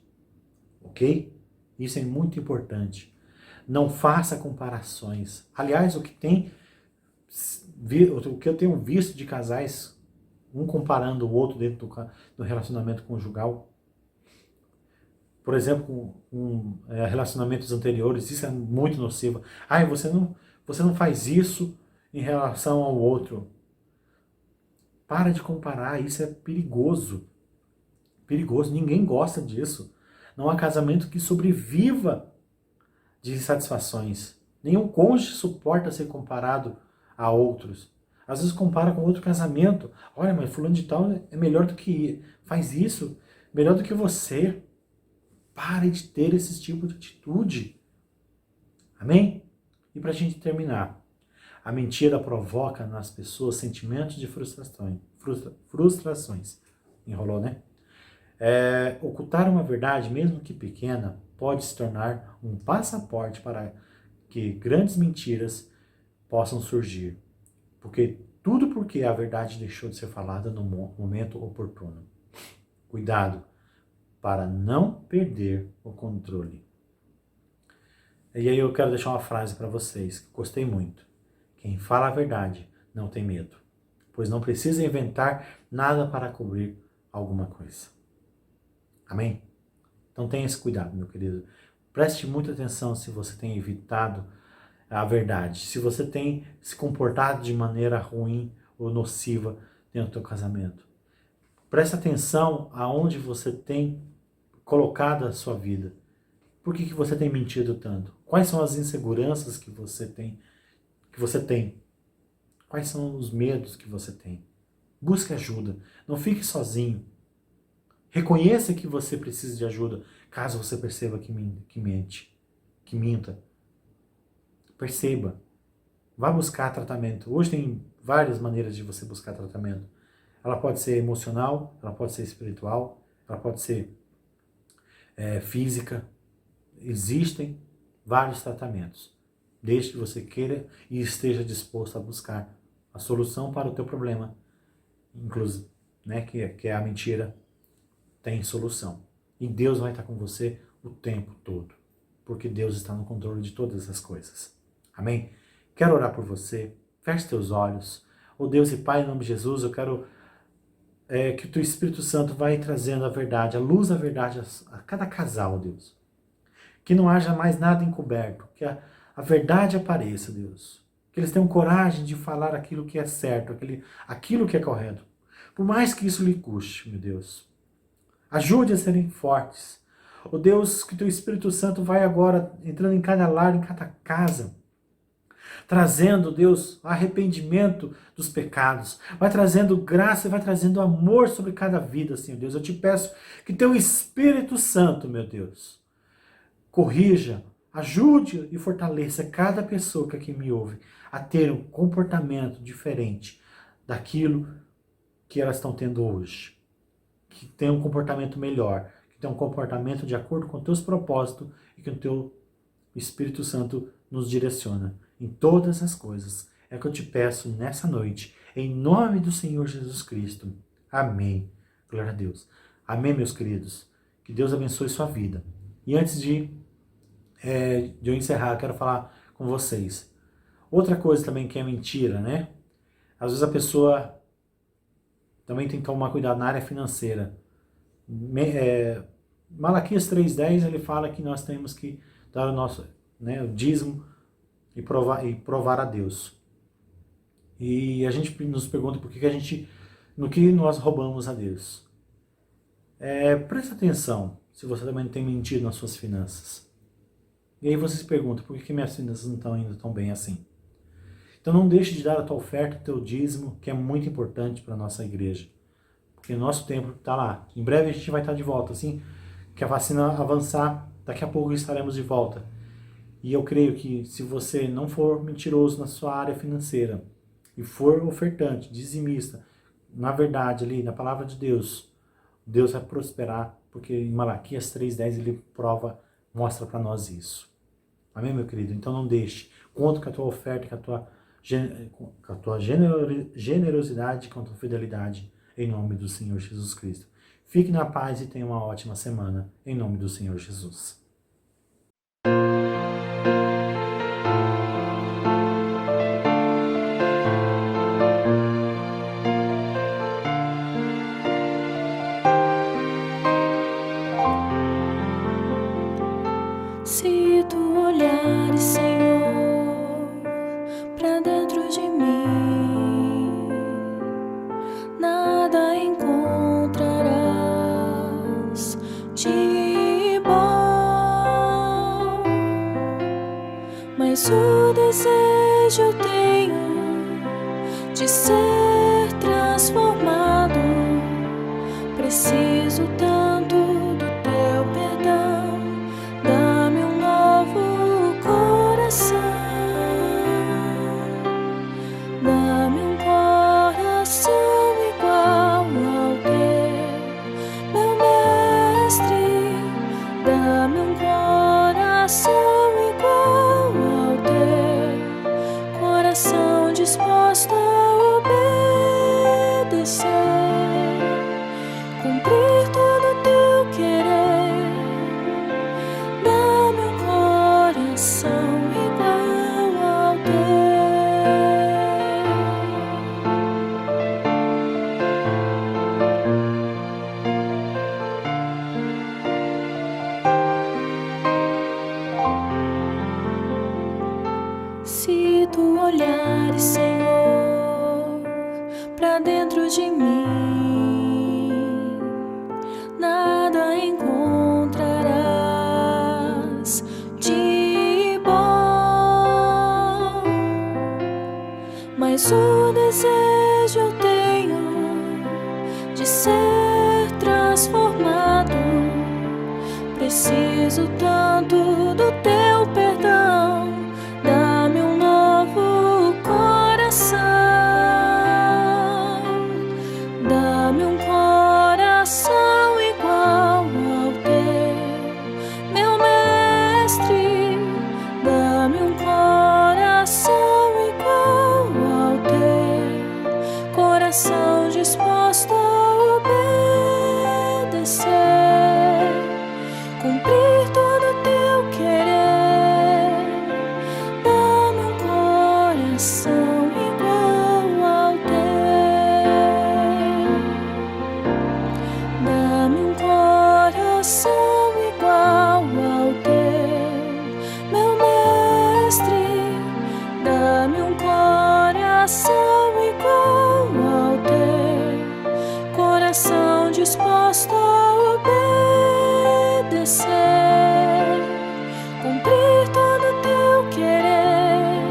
Ok? Isso é muito importante. Não faça comparações. Aliás, o que eu tenho visto de casais, um comparando o outro dentro do relacionamento conjugal, por exemplo, com relacionamentos anteriores, isso é muito nocivo. Você não faz isso em relação ao outro. Para de comparar, isso é perigoso. Perigoso, ninguém gosta disso. Não há casamento que sobreviva de insatisfações. Nenhum cônjuge suporta ser comparado a outros. Às vezes compara com outro casamento. Olha, mas fulano de tal é melhor do que... Faz isso, melhor do que você. Pare de ter esse tipo de atitude. Amém? E para a gente terminar. A mentira provoca nas pessoas sentimentos de frustrações. Enrolou, né? Ocultar uma verdade, mesmo que pequena, pode se tornar um passaporte para que grandes mentiras possam surgir. Tudo porque a verdade deixou de ser falada no momento oportuno. Cuidado para não perder o controle. E aí eu quero deixar uma frase para vocês, que gostei muito. Quem fala a verdade não tem medo, pois não precisa inventar nada para cobrir alguma coisa. Amém? Então tenha esse cuidado, meu querido. Preste muita atenção se você tem evitado a verdade, se você tem se comportado de maneira ruim ou nociva dentro do seu casamento. Preste atenção aonde você tem colocado a sua vida. Por que você tem mentido tanto? Quais são as inseguranças que você tem? Quais são os medos que você tem? Busque ajuda. Não fique sozinho. Reconheça que você precisa de ajuda, caso você perceba que minta. Perceba. Vá buscar tratamento. Hoje tem várias maneiras de você buscar tratamento. Ela pode ser emocional, ela pode ser espiritual, ela pode ser física. Existem vários tratamentos. Desde que você queira e esteja disposto a buscar a solução para o teu problema. Inclusive, né, que é a mentira, tem solução. E Deus vai estar com você o tempo todo. Porque Deus está no controle de todas as coisas. Amém? Quero orar por você. Feche teus olhos. Oh Deus e Pai, em nome de Jesus, eu quero que o teu Espírito Santo vai trazendo a verdade, a luz da verdade a cada casal, Deus. Que não haja mais nada encoberto. Que a verdade apareça, Deus. Que eles tenham coragem de falar aquilo que é certo, aquilo que é correto. Por mais que isso lhe custe, meu Deus. Ajude a serem fortes. Oh Deus, que teu Espírito Santo vai agora entrando em cada lar, em cada casa, trazendo, Deus, arrependimento dos pecados, vai trazendo graça e vai trazendo amor sobre cada vida, Senhor Deus. Eu te peço que teu Espírito Santo, meu Deus, corrija, ajude e fortaleça cada pessoa que aqui me ouve a ter um comportamento diferente daquilo que elas estão tendo hoje. Que tenha um comportamento melhor, que tenha um comportamento de acordo com os teus propósitos e que o teu Espírito Santo nos direciona em todas as coisas. É o que eu te peço nessa noite, em nome do Senhor Jesus Cristo. Amém. Glória a Deus. Amém, meus queridos. Que Deus abençoe sua vida. E antes de eu encerrar, eu quero falar com vocês. Outra coisa também que é mentira, né? Às vezes a pessoa também tem que tomar cuidado na área financeira. Malaquias 3,10, ele fala que nós temos que dar o nosso o dízimo e provar a Deus. E a gente nos pergunta por que no que nós roubamos a Deus. Presta atenção. se você também tem mentido nas suas finanças. E aí você se pergunta, por que minhas finanças não estão indo tão bem assim? Então não deixe de dar a tua oferta, o teu dízimo, que é muito importante para a nossa igreja. Porque o nosso tempo está lá. Em breve a gente vai estar de volta, assim que a vacina avançar, daqui a pouco estaremos de volta. E eu creio que se você não for mentiroso na sua área financeira e for ofertante, dizimista, na verdade ali, na palavra de Deus, Deus vai prosperar, porque em Malaquias 3:10 ele mostra para nós isso. Amém, meu querido? Então não deixe. Conto com a tua oferta, com a tua generosidade, com a tua fidelidade, em nome do Senhor Jesus Cristo. Fique na paz e tenha uma ótima semana, em nome do Senhor Jesus. Se tu olhares, Senhor, pra dentro de mim, nada encontrarás de bom, mas o desejo eu tenho de ser transformado. Preciso tanto do teu perdão. Dá-me um novo coração. Dá-me um coração igual ao teu, meu mestre. Dá-me um coração igual ao teu, coração disposto a obedecer, cumprir todo o teu querer. Dá-me um coração igual ao teu. Se tu olhares, Senhor, pra dentro de mim, nada encontrarás de bom, mas o desejo eu tenho de ser transformado. Preciso tanto do teu perdão. Dá-me um novo coração. Dá-me um coração igual ao teu, meu mestre. Dá-me um coração igual ao teu, coração disposto a obedecer, cumprir todo o teu querer. Dá-me um coração igual ao teu. Dá-me um coração igual ao teu, meu mestre. Dá-me um coração igual ao teu, coração disposto a obedecer, cumprir todo o teu querer.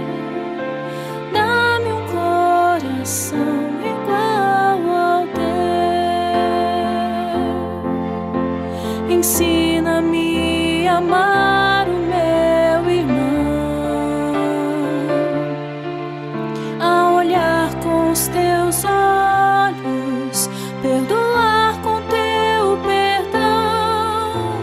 Dá-me um coração igual ao teu. Ensina-me a amar o meu irmão, a olhar com os teus olhos, perdoar com teu perdão.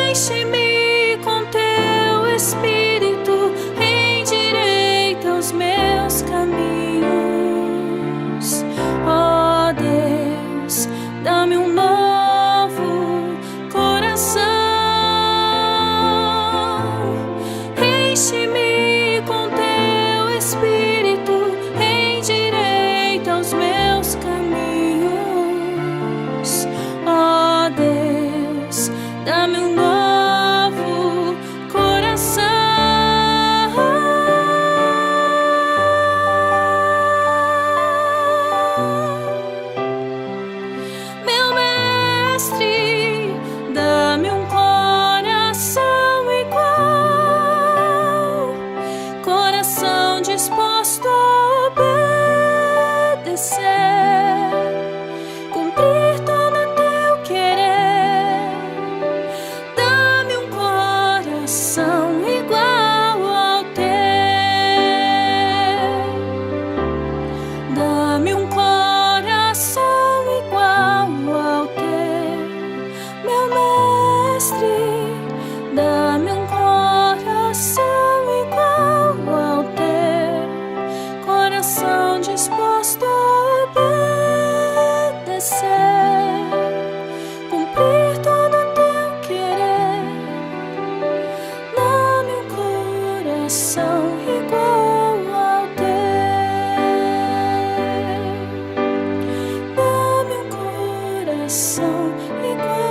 Enche-me com teu espírito, endireita os meus caminhos. Ó Deus, dá-me um novo coração. disposto a obedecer, cumprir todo o teu querer. Dá-me um coração igual ao teu. Dá-me um coração igual